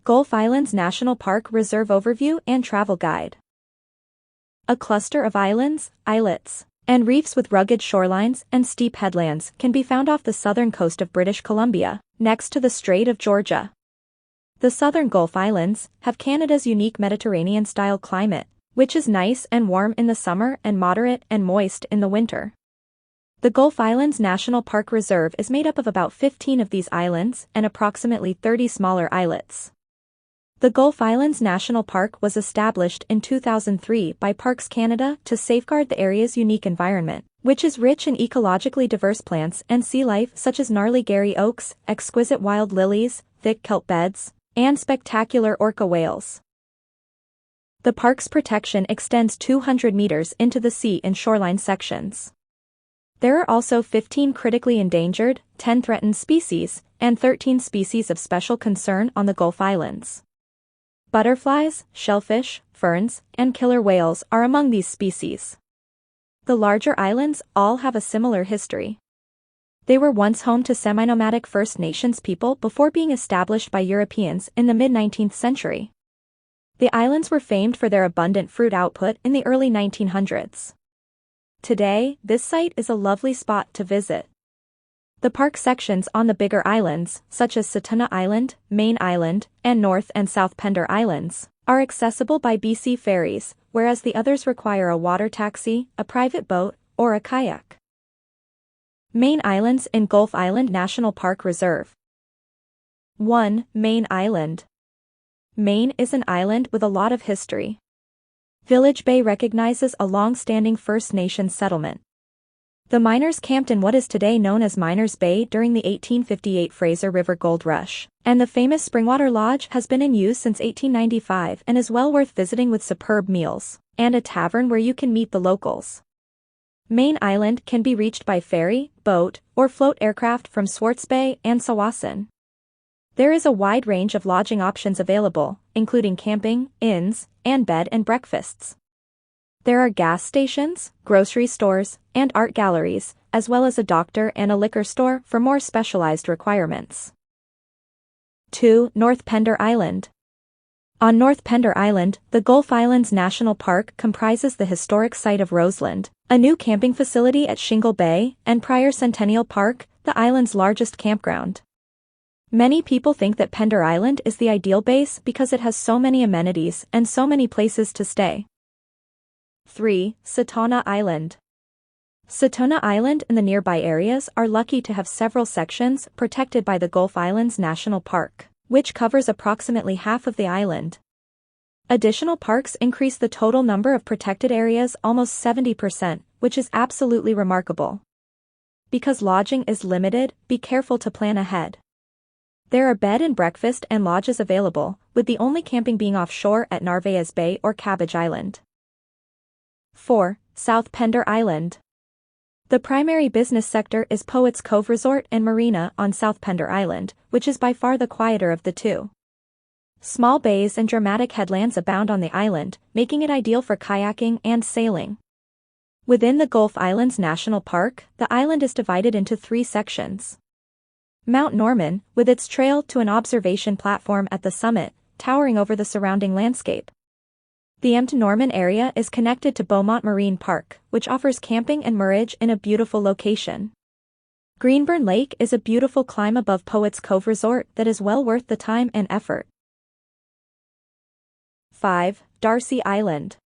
Gulf Islands National Park Reserve Overview and Travel Guide. A cluster of islands, islets, and reefs with rugged shorelines and steep headlands can be found off the southern coast of British Columbia, next to the Strait of Georgia. The southern Gulf Islands have Canada's unique Mediterranean-style climate, which is nice and warm in the summer and moderate and moist in the winter. The Gulf Islands National Park Reserve is made up of about 15 of these islands and approximately 30 smaller islets. The Gulf Islands National Park was established in 2003 by Parks Canada to safeguard the area's unique environment, which is rich in ecologically diverse plants and sea life such as gnarly Garry oaks, exquisite wild lilies, thick kelp beds, and spectacular orca whales. The park's protection extends 200 meters into the sea in shoreline sections. There are also 15 critically endangered, 10 threatened species, and 13 species of special concern on the Gulf Islands. Butterflies, shellfish, ferns, and killer whales are among these species. The larger islands all have a similar history. They were once home to semi-nomadic First Nations people before being established by Europeans in the mid-19th century. The islands were famed for their abundant fruit output in the early 1900s. Today, this site is a lovely spot to visit. The park sections on the bigger islands, such as Setuna Island, Main Island, and North and South Pender Islands, are accessible by BC ferries, whereas the others require a water taxi, a private boat, or a kayak. Main Islands in Gulf Island National Park Reserve. 1. Main Island. Maine is an island with a lot of history. Village Bay recognizes a long-standing First Nations settlement. The miners camped in what is today known as Miners Bay during the 1858 Fraser River Gold Rush, and the famous Springwater Lodge has been in use since 1895 and is well worth visiting with superb meals, and a tavern where you can meet the locals. Main Island can be reached by ferry, boat, or float aircraft from Swartz Bay and Sawasan. There is a wide range of lodging options available, including camping, inns, and bed and breakfasts. There are gas stations, grocery stores, and art galleries, as well as a doctor and a liquor store for more specialized requirements. 2. North Pender Island. On North Pender Island, the Gulf Islands National Park comprises the historic site of Roseland, a new camping facility at Shingle Bay, and Prior Centennial Park, the island's largest campground. Many people think that Pender Island is the ideal base because it has so many amenities and so many places to stay. 3. Setuna Island. Setuna Island and the nearby areas are lucky to have several sections protected by the Gulf Islands National Park, which covers approximately half of the island. Additional parks increase the total number of protected areas almost 70%, which is absolutely remarkable. Because lodging is limited, be careful to plan ahead. There are bed and breakfast and lodges available, with the only camping being offshore at Narvaez Bay or Cabbage Island. 4. South Pender Island. The primary business sector is Poets Cove Resort and Marina on South Pender Island, which is by far the quieter of the two. Small bays and dramatic headlands abound on the island, making it ideal for kayaking and sailing. Within the Gulf Islands National Park, the island is divided into 3 sections. Mount Norman, with its trail to an observation platform at the summit, towering over the surrounding landscape. The Mount Norman area is connected to Beaumont Marine Park, which offers camping and moorage in a beautiful location. Greenburn Lake is a beautiful climb above Poets Cove Resort that is well worth the time and effort. 5. Darcy Island.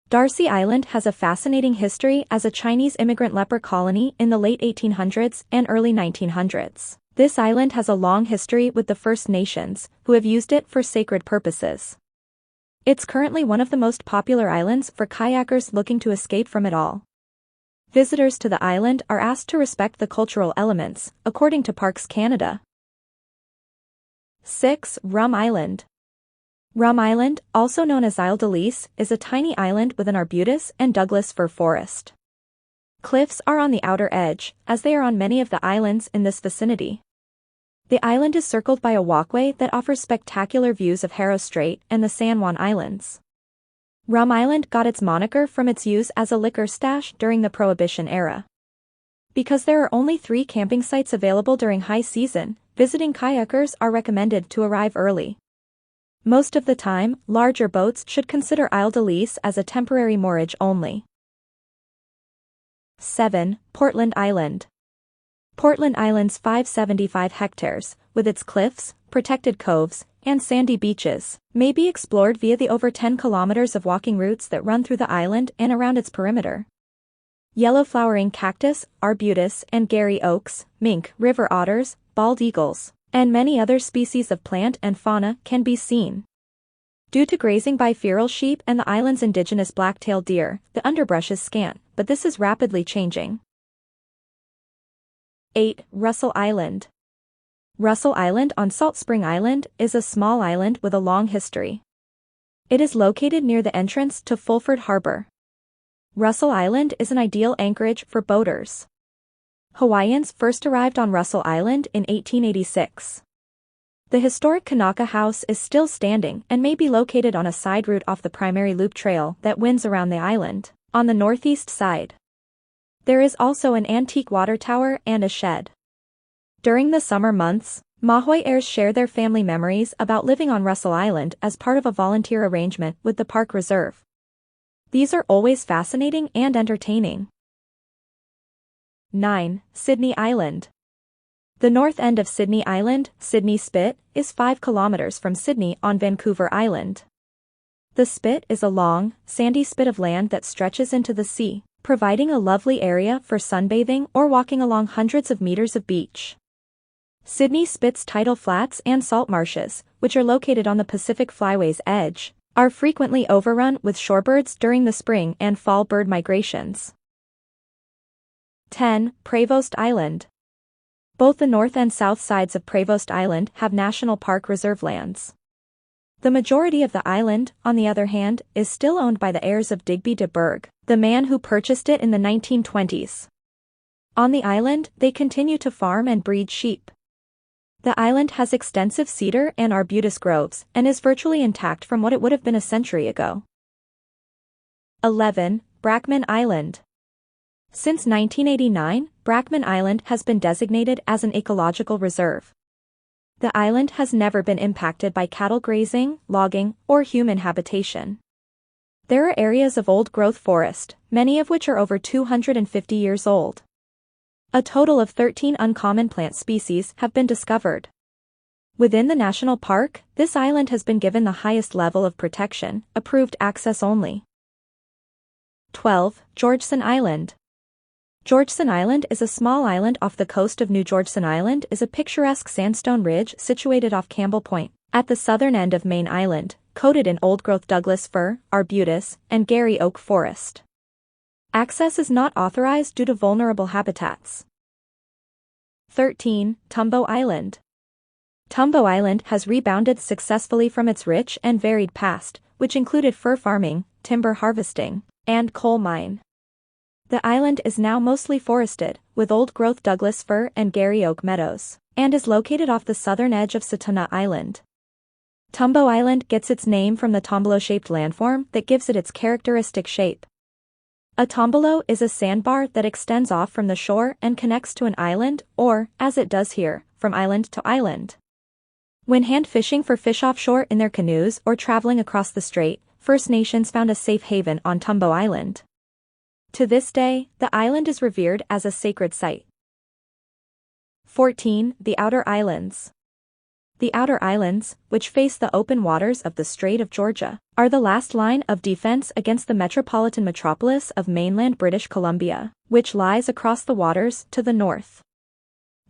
Darcy Island has a fascinating history as a Chinese immigrant leper colony in the late 1800s and early 1900s. This island has a long history with the First Nations, who have used it for sacred purposes. It's currently one of the most popular islands for kayakers looking to escape from it all. Visitors to the island are asked to respect the cultural elements, according to Parks Canada. 6. Rum Island. Rum Island, also known as Île de Lys, is a tiny island with an arbutus and Douglas fir forest. Cliffs are on the outer edge, as they are on many of the islands in this vicinity. The island is circled by a walkway that offers spectacular views of Harrow Strait and the San Juan Islands. Rum Island got its moniker from its use as a liquor stash during the Prohibition era. Because there are only 3 camping sites available during high season, visiting kayakers are recommended to arrive early. Most of the time, larger boats should consider Isle de Lys as a temporary moorage only. 7. Portland Island. Portland Island's 575 hectares, with its cliffs, protected coves, and sandy beaches, may be explored via the over 10 kilometers of walking routes that run through the island and around its perimeter. Yellow-flowering cactus, arbutus and Garry oaks, mink, river otters, bald eagles, and many other species of plant and fauna can be seen. Due to grazing by feral sheep and the island's indigenous black-tailed deer, the underbrush is scant, but this is rapidly changing. 8. Russell Island. Russell Island on Salt Spring Island is a small island with a long history. It is located near the entrance to Fulford Harbor. Russell Island is an ideal anchorage for boaters. Hawaiians first arrived on Russell Island in 1886. The historic Kanaka House is still standing and may be located on a side route off the primary loop trail that winds around the island, on the northeast side. There is also an antique water tower and a shed. During the summer months, Mahoy heirs share their family memories about living on Russell Island as part of a volunteer arrangement with the park reserve. These are always fascinating and entertaining. 9. Sydney Island. The north end of Sydney Island, Sydney Spit, is 5 kilometers from Sydney on Vancouver Island. The spit is a long, sandy spit of land that stretches into the sea, providing a lovely area for sunbathing or walking along hundreds of meters of beach. Sydney Spit's tidal flats and salt marshes, which are located on the Pacific Flyway's edge, are frequently overrun with shorebirds during the spring and fall bird migrations. 10. Prevost Island. Both the north and south sides of Prevost Island have National Park Reserve lands. The majority of the island, on the other hand, is still owned by the heirs of Digby de Burgh, the man who purchased it in the 1920s. On the island, they continue to farm and breed sheep. The island has extensive cedar and arbutus groves and is virtually intact from what it would have been a century ago. 11. Brackman Island. Since 1989, Brackman Island has been designated as an ecological reserve. The island has never been impacted by cattle grazing, logging, or human habitation. There are areas of old-growth forest, many of which are over 250 years old. A total of 13 uncommon plant species have been discovered. Within the national park, this island has been given the highest level of protection, approved access only. 12. Georgeson Island. Georgeson Island is a small island off the coast of New Georgeson Island is a picturesque sandstone ridge situated off Campbell Point, at the southern end of Main Island, coated in old-growth Douglas fir, arbutus, and Garry oak forest. Access is not authorized due to vulnerable habitats. 13. Tumbo Island. Tumbo Island has rebounded successfully from its rich and varied past, which included fur farming, timber harvesting, and coal mine. The island is now mostly forested, with old-growth Douglas fir and Garry oak meadows, and is located off the southern edge of Satuna Island. Tumbo Island gets its name from the tombolo-shaped landform that gives it its characteristic shape. A tombolo is a sandbar that extends off from the shore and connects to an island, or, as it does here, from island to island. When hand-fishing for fish offshore in their canoes or traveling across the strait, First Nations found a safe haven on Tumbo Island. To this day, the island is revered as a sacred site. 14. The Outer Islands. The Outer Islands, which face the open waters of the Strait of Georgia, are the last line of defense against the metropolitan metropolis of mainland British Columbia, which lies across the waters to the north.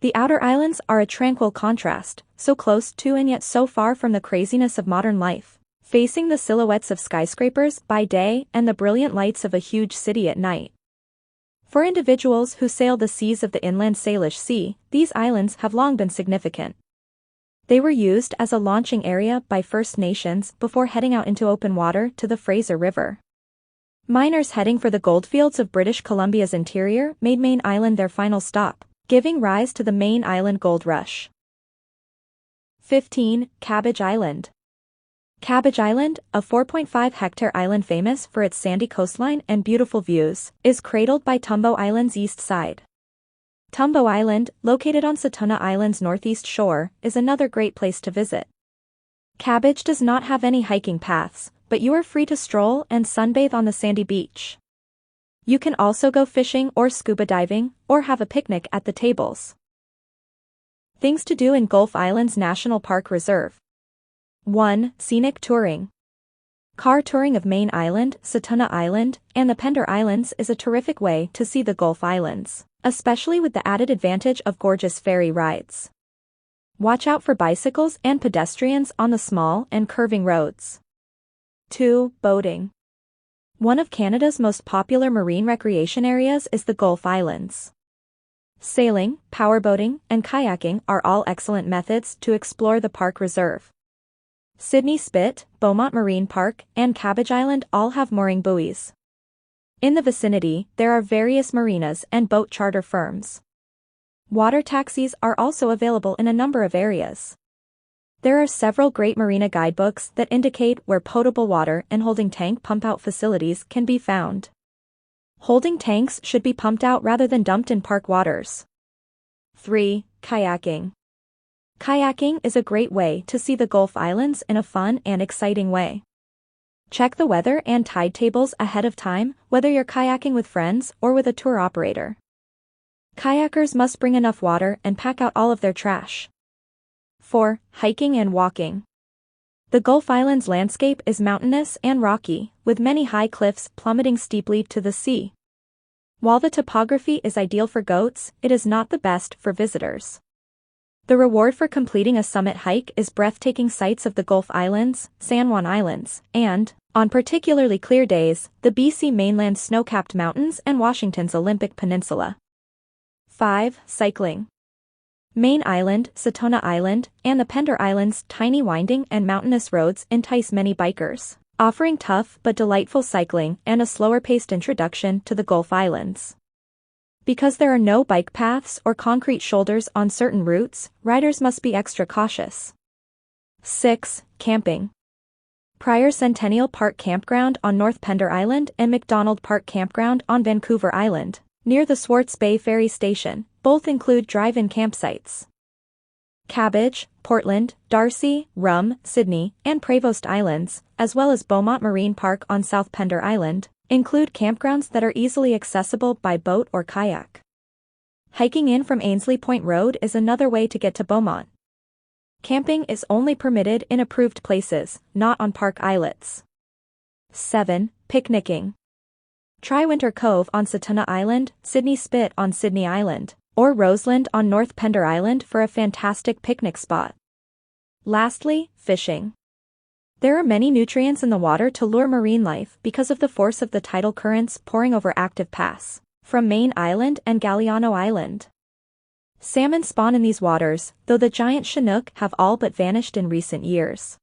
The Outer Islands are a tranquil contrast, so close to and yet so far from the craziness of modern life, facing the silhouettes of skyscrapers by day and the brilliant lights of a huge city at night. For individuals who sail the seas of the inland Salish Sea, these islands have long been significant. They were used as a launching area by First Nations before heading out into open water to the Fraser River. Miners heading for the goldfields of British Columbia's interior made Main Island their final stop, giving rise to the Main Island Gold Rush. 15. Cabbage Island. Cabbage Island, a 4.5-hectare island famous for its sandy coastline and beautiful views, is cradled by Tumbo Island's east side. Tumbo Island, located on Satuna Island's northeast shore, is another great place to visit. Cabbage does not have any hiking paths, but you are free to stroll and sunbathe on the sandy beach. You can also go fishing or scuba diving, or have a picnic at the tables. Things to do in Gulf Islands National Park Reserve. 1. Scenic touring. Car touring of Main Island, Satuna Island, and the Pender Islands is a terrific way to see the Gulf Islands, especially with the added advantage of gorgeous ferry rides. Watch out for bicycles and pedestrians on the small and curving roads. 2. Boating. One of Canada's most popular marine recreation areas is the Gulf Islands. Sailing, powerboating, and kayaking are all excellent methods to explore the park reserve. Sydney Spit, Beaumont Marine Park, and Cabbage Island all have mooring buoys. In the vicinity, there are various marinas and boat charter firms. Water taxis are also available in a number of areas. There are several great marina guidebooks that indicate where potable water and holding tank pump-out facilities can be found. Holding tanks should be pumped out rather than dumped in park waters. 3. Kayaking. Kayaking is a great way to see the Gulf Islands in a fun and exciting way. Check the weather and tide tables ahead of time, whether you're kayaking with friends or with a tour operator. Kayakers must bring enough water and pack out all of their trash. 4. Hiking and walking. The Gulf Islands landscape is mountainous and rocky, with many high cliffs plummeting steeply to the sea. While the topography is ideal for goats, it is not the best for visitors. The reward for completing a summit hike is breathtaking sights of the Gulf Islands, San Juan Islands, and, on particularly clear days, the BC mainland snow-capped mountains and Washington's Olympic Peninsula. 5. Cycling. Main Island, Satuna Island, and the Pender Islands' tiny winding and mountainous roads entice many bikers, offering tough but delightful cycling and a slower-paced introduction to the Gulf Islands. Because there are no bike paths or concrete shoulders on certain routes, riders must be extra cautious. 6. Camping. Prior Centennial Park Campground on North Pender Island and McDonald Park Campground on Vancouver Island, near the Swartz Bay Ferry Station, both include drive-in campsites. Cabbage, Portland, Darcy, Rum, Sydney, and Prevost Islands, as well as Beaumont Marine Park on South Pender Island, include campgrounds that are easily accessible by boat or kayak. Hiking in from Ainsley Point Road is another way to get to Beaumont. Camping is only permitted in approved places, not on park islets. 7. Picnicking. Try Winter Cove on Satuna Island, Sydney Spit on Sydney Island, or Roseland on North Pender Island for a fantastic picnic spot. Lastly, fishing. There are many nutrients in the water to lure marine life because of the force of the tidal currents pouring over active pass, from Main Island and Galiano Island. Salmon spawn in these waters, though the giant Chinook have all but vanished in recent years.